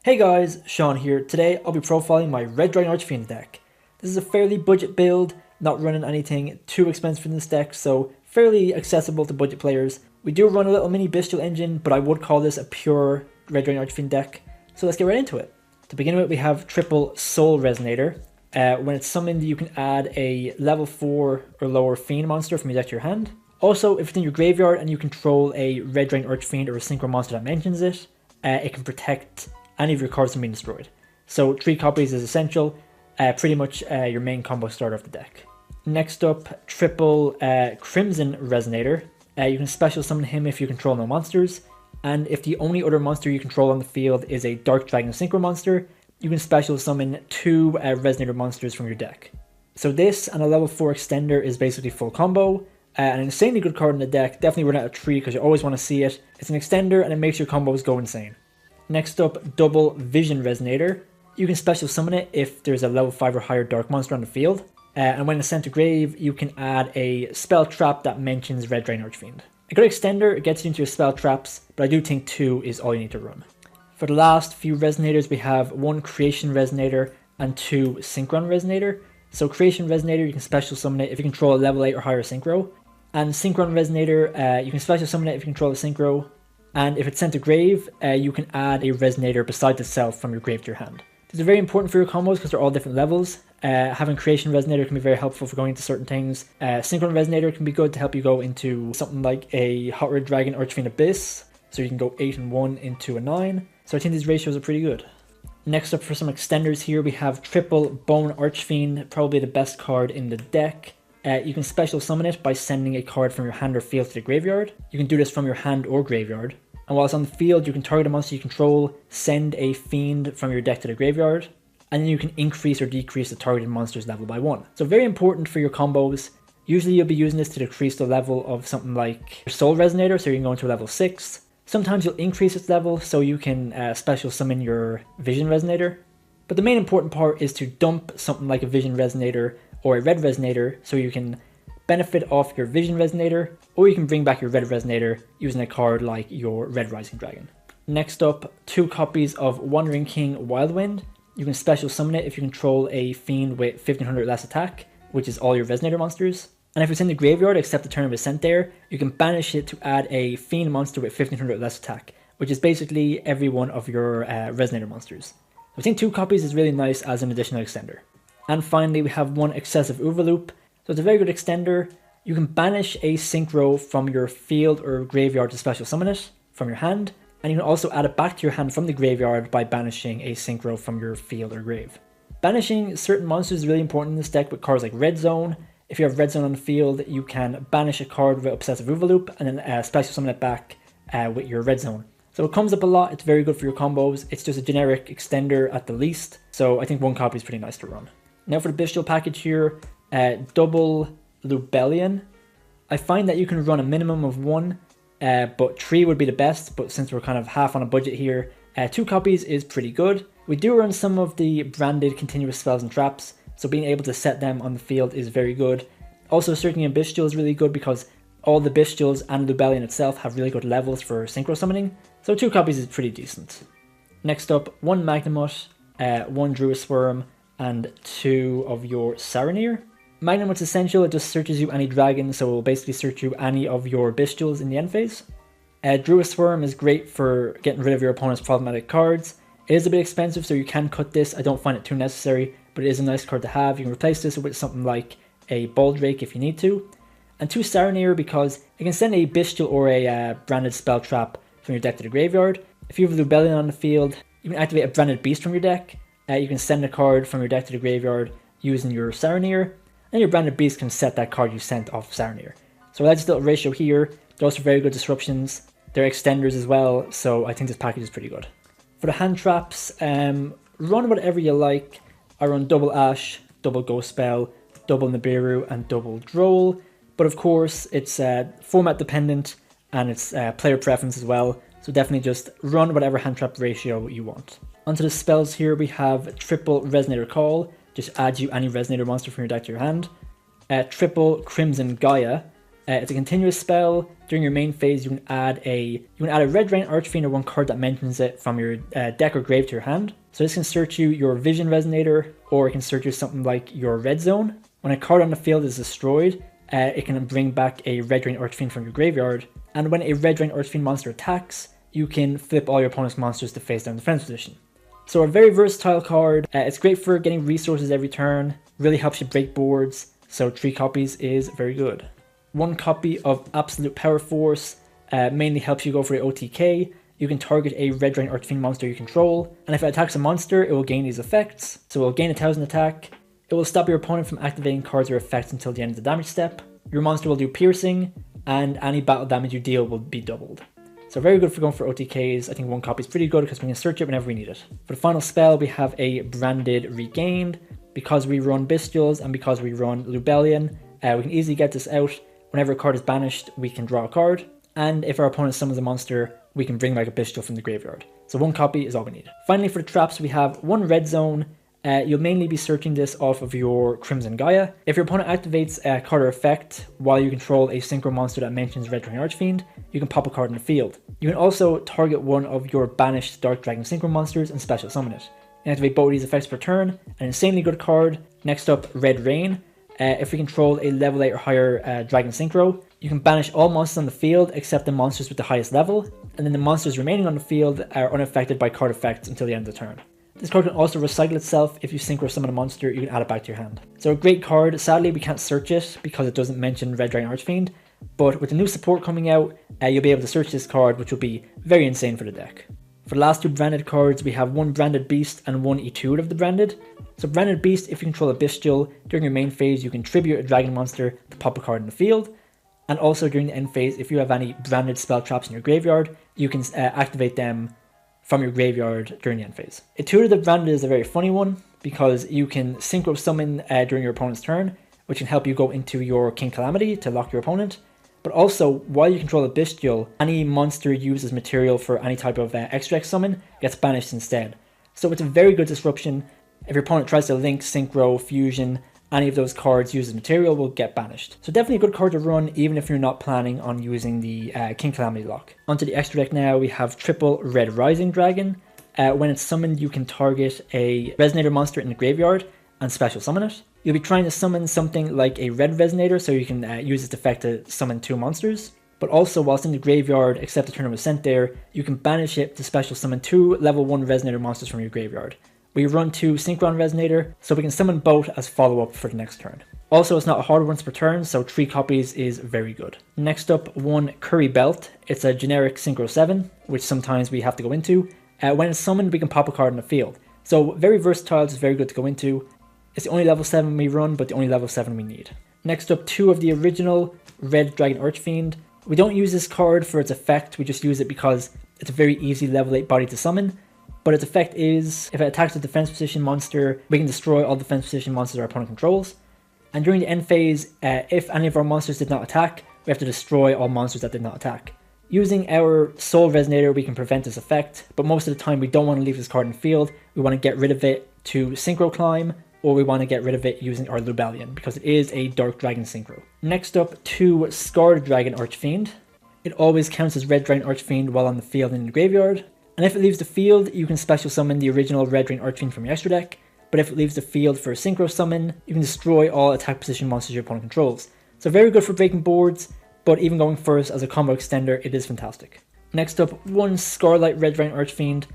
Hey guys, Sean here. Today I'll be profiling my Red Dragon Archfiend deck. This is a fairly budget build, not running anything too expensive in this deck, so fairly accessible to budget players. We do run a little mini Bystial engine, but I would call this a pure Red Dragon Archfiend deck. So let's get right into it. To begin with, we have triple Soul Resonator. When it's summoned, you can add a level 4 or lower Fiend monster from your deck to your hand. Also, if it's in your graveyard and you control a Red Dragon Archfiend or a Synkron monster that mentions it, it can protect any of your cards from being destroyed. So 3 copies is essential, pretty much your main combo starter of the deck. Next up, triple Crimson Resonator. You can special summon him if you control no monsters, and if the only other monster you control on the field is a Dark Dragon Synchro monster, you can special summon 2 Resonator monsters from your deck. So this and a level 4 extender is basically full combo, an insanely good card in the deck. Definitely run out of 3 because you always want to see it. It's an extender and it makes your combos go insane. Next up, double Vision Resonator. You can special summon it if there's a level 5 or higher dark monster on the field. And when it's sent to grave, you can add a spell trap that mentions Red Dragon Archfiend. A good extender, it gets you into your spell traps, but I do think 2 is all you need to run. For the last few Resonators, we have 1 Creation Resonator and 2 Synkron Resonator. So Creation Resonator, you can special summon it if you control a level 8 or higher Synchro. And Synkron Resonator, you can special summon it if you control a Synchro. And if it's sent to grave, you can add a Resonator besides itself from your grave to your hand. These are very important for your combos because they're all different levels. Having Creation Resonator can be very helpful for going into certain things. Synkron Resonator can be good to help you go into something like a Hot Red Dragon Archfiend Abyss. So you can go 8 and 1 into a 9. So I think these ratios are pretty good. Next up for some extenders here, we have triple Bone Archfiend, probably the best card in the deck. You can special summon it by sending a card from your hand or field to the graveyard. You can do this from your hand or graveyard. And while it's on the field, you can target a monster you control, send a Fiend from your deck to the graveyard, and then you can increase or decrease the targeted monster's level by 1. So very important for your combos. Usually you'll be using this to decrease the level of something like your Soul Resonator, so you can go into level 6. Sometimes you'll increase its level, so you can special summon your Vision Resonator. But the main important part is to dump something like a Vision Resonator or a Red Resonator, so you can benefit off your Vision Resonator, or you can bring back your Red Resonator using a card like your Red Rising Dragon. Next up, 2 copies of Wandering King Wildwind. You can special summon it if you control a Fiend with 1500 less attack, which is all your Resonator monsters. And if it's in the graveyard except the turn it was sent there, you can banish it to add a Fiend monster with 1500 less attack, which is basically every one of your Resonator monsters. I think 2 copies is really nice as an additional extender. And finally, we have 1 Obsessive Uvualoop. So it's a very good extender. You can banish a Synchro from your field or graveyard to special summon it from your hand, and you can also add it back to your hand from the graveyard by banishing a Synchro from your field or grave. Banishing certain monsters is really important in this deck with cards like Red Zone. If you have Red Zone on the field, you can banish a card with Obsessive Uvualoop and then special summon it back with your Red Zone. So it comes up a lot, it's very good for your combos. It's just a generic extender at the least, so I think 1 copy is pretty nice to run. Now for the Bystial package here, double Lubellion. I find that you can run a minimum of 1, but 3 would be the best, but since we're kind of half on a budget here, 2 copies is pretty good. We do run some of the branded continuous spells and traps, so being able to set them on the field is very good. Also, Searching and Bystial is really good because all the Bystials and Lubellion itself have really good levels for synchro summoning, so 2 copies is pretty decent. Next up, 1 Magnamhut, 1 Druiswurm, and 2 of your Saronir. Magnamhut's essential, it just searches you any dragon, so it will basically search you any of your Bystials in the end phase. Druiswurm is great for getting rid of your opponent's problematic cards. It is a bit expensive, so you can cut this. I don't find it too necessary, but it is a nice card to have. You can replace this with something like a Baldrake if you need to. And 2 Saronir because it can send a Bystial or a branded spell trap from your deck to the graveyard. If you have Lubellion on the field, you can activate a branded beast from your deck. You can send a card from your deck to the graveyard using your Saronir, and your branded beast can set that card you sent off Saronir. So that's this little ratio here. They're also very good disruptions. They're extenders as well, so I think this package is pretty good. For the hand traps, run whatever you like. I run double Ash, double Ghost Spell, double Nibiru, and double Droll. But of course, it's format dependent, and it's player preference as well. So definitely just run whatever hand trap ratio you want. Onto the spells here, we have triple Resonator Call, just adds you any Resonator monster from your deck to your hand. Triple Crimson Gaia, It's a continuous spell. During your main phase, you can add a Red Dragon Archfiend or one card that mentions it from your deck or grave to your hand. So this can search you your Vision Resonator, or it can search you something like your Red Zone. When a card on the field is destroyed, it can bring back a Red Dragon Archfiend from your graveyard. And when a Red Dragon Archfiend monster attacks, you can flip all your opponent's monsters to face down defense position. So a very versatile card. It's great for getting resources every turn. Really helps you break boards. So 3 copies is very good. 1 copy of Absolute Powerforce mainly helps you go for the OTK. You can target a Red Dragon Archfiend monster you control, and if it attacks a monster, it will gain these effects. So it will gain 1000 attack. It will stop your opponent from activating cards or effects until the end of the damage step. Your monster will do piercing, and any battle damage you deal will be doubled. So very good for going for OTKs. I think 1 copy is pretty good because we can search it whenever we need it. For the final spell, we have a Branded Regained. Because we run Bystials and because we run Lubellion, we can easily get this out. Whenever a card is banished, we can draw a card. And if our opponent summons a monster, we can bring back a Bystial from the graveyard. So 1 copy is all we need. Finally, for the traps, we have 1 Red Zone. You'll mainly be searching this off of your Crimson Gaia. If your opponent activates a card or effect while you control a Synchro monster that mentions Red Dragon Archfiend, you can pop a card in the field. You can also target one of your banished Dark Dragon Synchro monsters and special summon it. You activate both of these effects per turn. An insanely good card. Next up, Red Rain. If we control a level 8 or higher Dragon Synchro, you can banish all monsters on the field except the monsters with the highest level, and then the monsters remaining on the field are unaffected by card effects until the end of the turn. This card can also recycle itself. If you Synchro summon a monster, you can add it back to your hand. So a great card. Sadly, we can't search it because it doesn't mention Red Dragon Archfiend, but with the new support coming out, you'll be able to search this card, which will be very insane for the deck. For the last 2 branded cards, we have 1 Branded Beast and 1 Etude of the Branded. So Branded Beast, if you control a Bystial, during your main phase you can tribute a dragon monster to pop a card in the field. And also during the end phase, if you have any branded spell traps in your graveyard, you can activate them from your graveyard during the end phase. Etude of the Branded is a very funny one, because you can Synchro summon during your opponent's turn, which can help you go into your King Calamity to lock your opponent. But also, while you control a Bystial, any monster used as material for any type of extract summon gets banished instead. So it's a very good disruption. If your opponent tries to link, Synchro, Fusion, any of those cards used as material will get banished. So definitely a good card to run even if you're not planning on using the King Calamity lock. Onto the extra deck now, we have triple Red Rising Dragon. When it's summoned, you can target a Resonator monster in the graveyard and special summon it. You'll be trying to summon something like a Red Resonator so you can use its effect to summon 2 monsters. But also, whilst in the graveyard, except the turn it was sent there, you can banish it to special summon 2 level 1 Resonator monsters from your graveyard. We run 2 Synkron Resonator, so we can summon both as follow-up for the next turn. Also, it's not a hard once per turn, so 3 copies is very good. Next up, 1 Curry Belt. It's a generic Synchro 7, which sometimes we have to go into. When it's summoned, we can pop a card in the field. So very versatile, it's very good to go into. It's the only level 7 we run, but the only level 7 we need. Next up, 2 of the original Red Dragon Archfiend. We don't use this card for its effect, we just use it because it's a very easy level 8 body to summon. But its effect is, if it attacks a defense position monster, we can destroy all defense position monsters our opponent controls. And during the end phase, if any of our monsters did not attack, we have to destroy all monsters that did not attack. Using our Soul Resonator, we can prevent this effect, but most of the time we don't want to leave this card in the field. We want to get rid of it to Synchro Climb, or we want to get rid of it using our Lubellion, because it is a Dark Dragon Synchro. Next up, 2 Scarred Dragon Archfiend. It always counts as Red Dragon Archfiend while on the field and in the graveyard. And if it leaves the field, you can special summon the original Red Dragon Archfiend from your extra deck. But if it leaves the field for a Synchro summon, you can destroy all attack position monsters your opponent controls. So very good for breaking boards, but even going first as a combo extender, it is fantastic. Next up, 1 Scarlight Red Dragon Archfiend.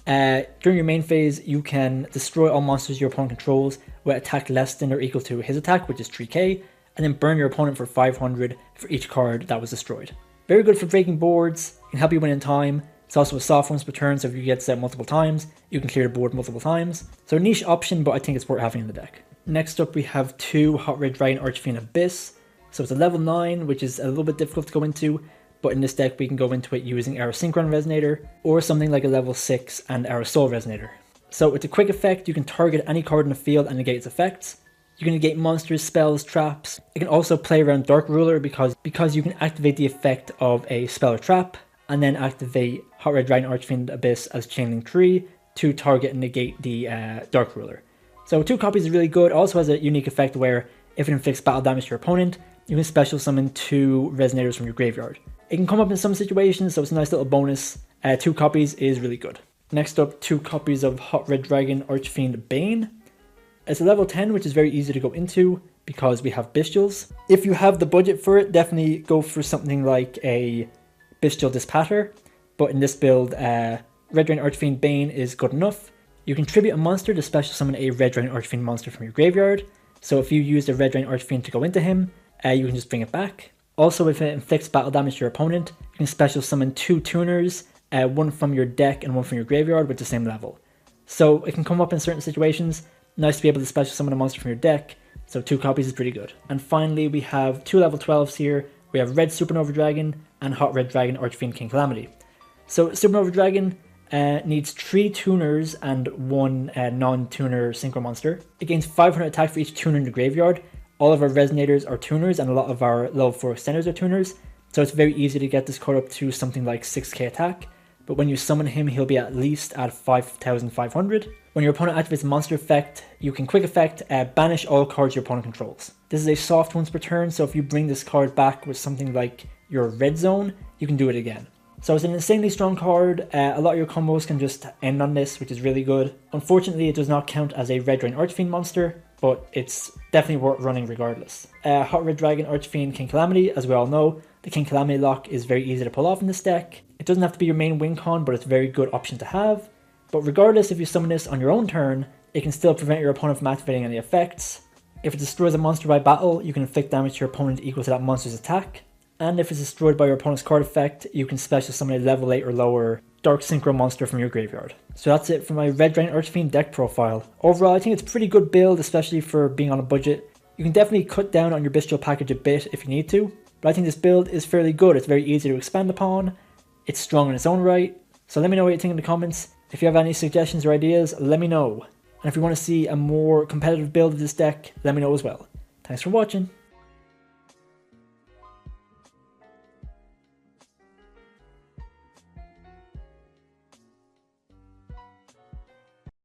During your main phase, you can destroy all monsters your opponent controls with attack less than or equal to his attack, which is 3k, and then burn your opponent for 500 for each card that was destroyed. Very good for breaking boards, can help you win in time. It's also a soft once per turn, so if you get set multiple times, you can clear the board multiple times. So a niche option, but I think it's worth having in the deck. Next up, we have 2 Hot Red Dragon Archfiend Abyss. So it's a level 9, which is a little bit difficult to go into, but in this deck we can go into it using our Synkron Resonator, or something like a level 6 and our Soul Resonator. So it's a quick effect. You can target any card in the field and negate its effects. You can negate monsters, spells, traps. It can also play around Dark Ruler because you can activate the effect of a spell or trap, and then activate Hot Red Dragon Archfiend Abyss as Chainlink 3 to target and negate the Dark Ruler. So 2 copies is really good. It also has a unique effect where if it inflicts battle damage to your opponent, you can special summon 2 Resonators from your graveyard. It can come up in some situations, so it's a nice little bonus. 2 copies is really good. Next up, 2 copies of Hot Red Dragon Archfiend Bane. It's a level 10, which is very easy to go into because we have Bystials. If you have the budget for it, definitely go for something like a Bystial Dispatter. But in this build, Red Dragon Archfiend Bane is good enough. You can tribute a monster to special summon a Red Dragon Archfiend monster from your graveyard. So if you use the Red Dragon Archfiend to go into him, you can just bring it back. Also, if it inflicts battle damage to your opponent, you can special summon 2 tuners, one from your deck and one from your graveyard with the same level. So it can come up in certain situations. Nice to be able to special summon a monster from your deck, so 2 copies is pretty good. And finally, we have 2 level 12s here. We have Red Supernova Dragon and Hot Red Dragon Archfiend King Calamity. So Supernova Dragon needs 3 tuners and 1 non-tuner synchro monster. It gains 500 attack for each tuner in the graveyard. All of our Resonators are tuners and a lot of our level 4 extenders are tuners. So it's very easy to get this card up to something like 6k attack. But when you summon him, he'll be at least at 5,500. When your opponent activates a monster effect, you can quick effect banish all cards your opponent controls. This is a soft once per turn, so if you bring this card back with something like your red zone, you can do it again. So it's an insanely strong card. A lot of your combos can just end on this, which is really good. Unfortunately, it does not count as a Red Dragon Archfiend monster, but it's definitely worth running regardless. Hot Red Dragon Archfiend King Calamity, as we all know, the King Calamity lock is very easy to pull off in this deck. It doesn't have to be your main win con, but it's a very good option to have. But regardless, if you summon this on your own turn, it can still prevent your opponent from activating any effects. If it destroys a monster by battle, you can inflict damage to your opponent equal to that monster's attack. And if it's destroyed by your opponent's card effect, you can special summon a level 8 or lower Dark Synchro monster from your graveyard. So that's it for my Red Dragon Archfiend deck profile. Overall, I think it's a pretty good build, especially for being on a budget. You can definitely cut down on your Bystial package a bit if you need to, but I think this build is fairly good. It's very easy to expand upon. It's strong in its own right. So let me know what you think in the comments. If you have any suggestions or ideas, let me know. And if you want to see a more competitive build of this deck, let me know as well. Thanks for watching.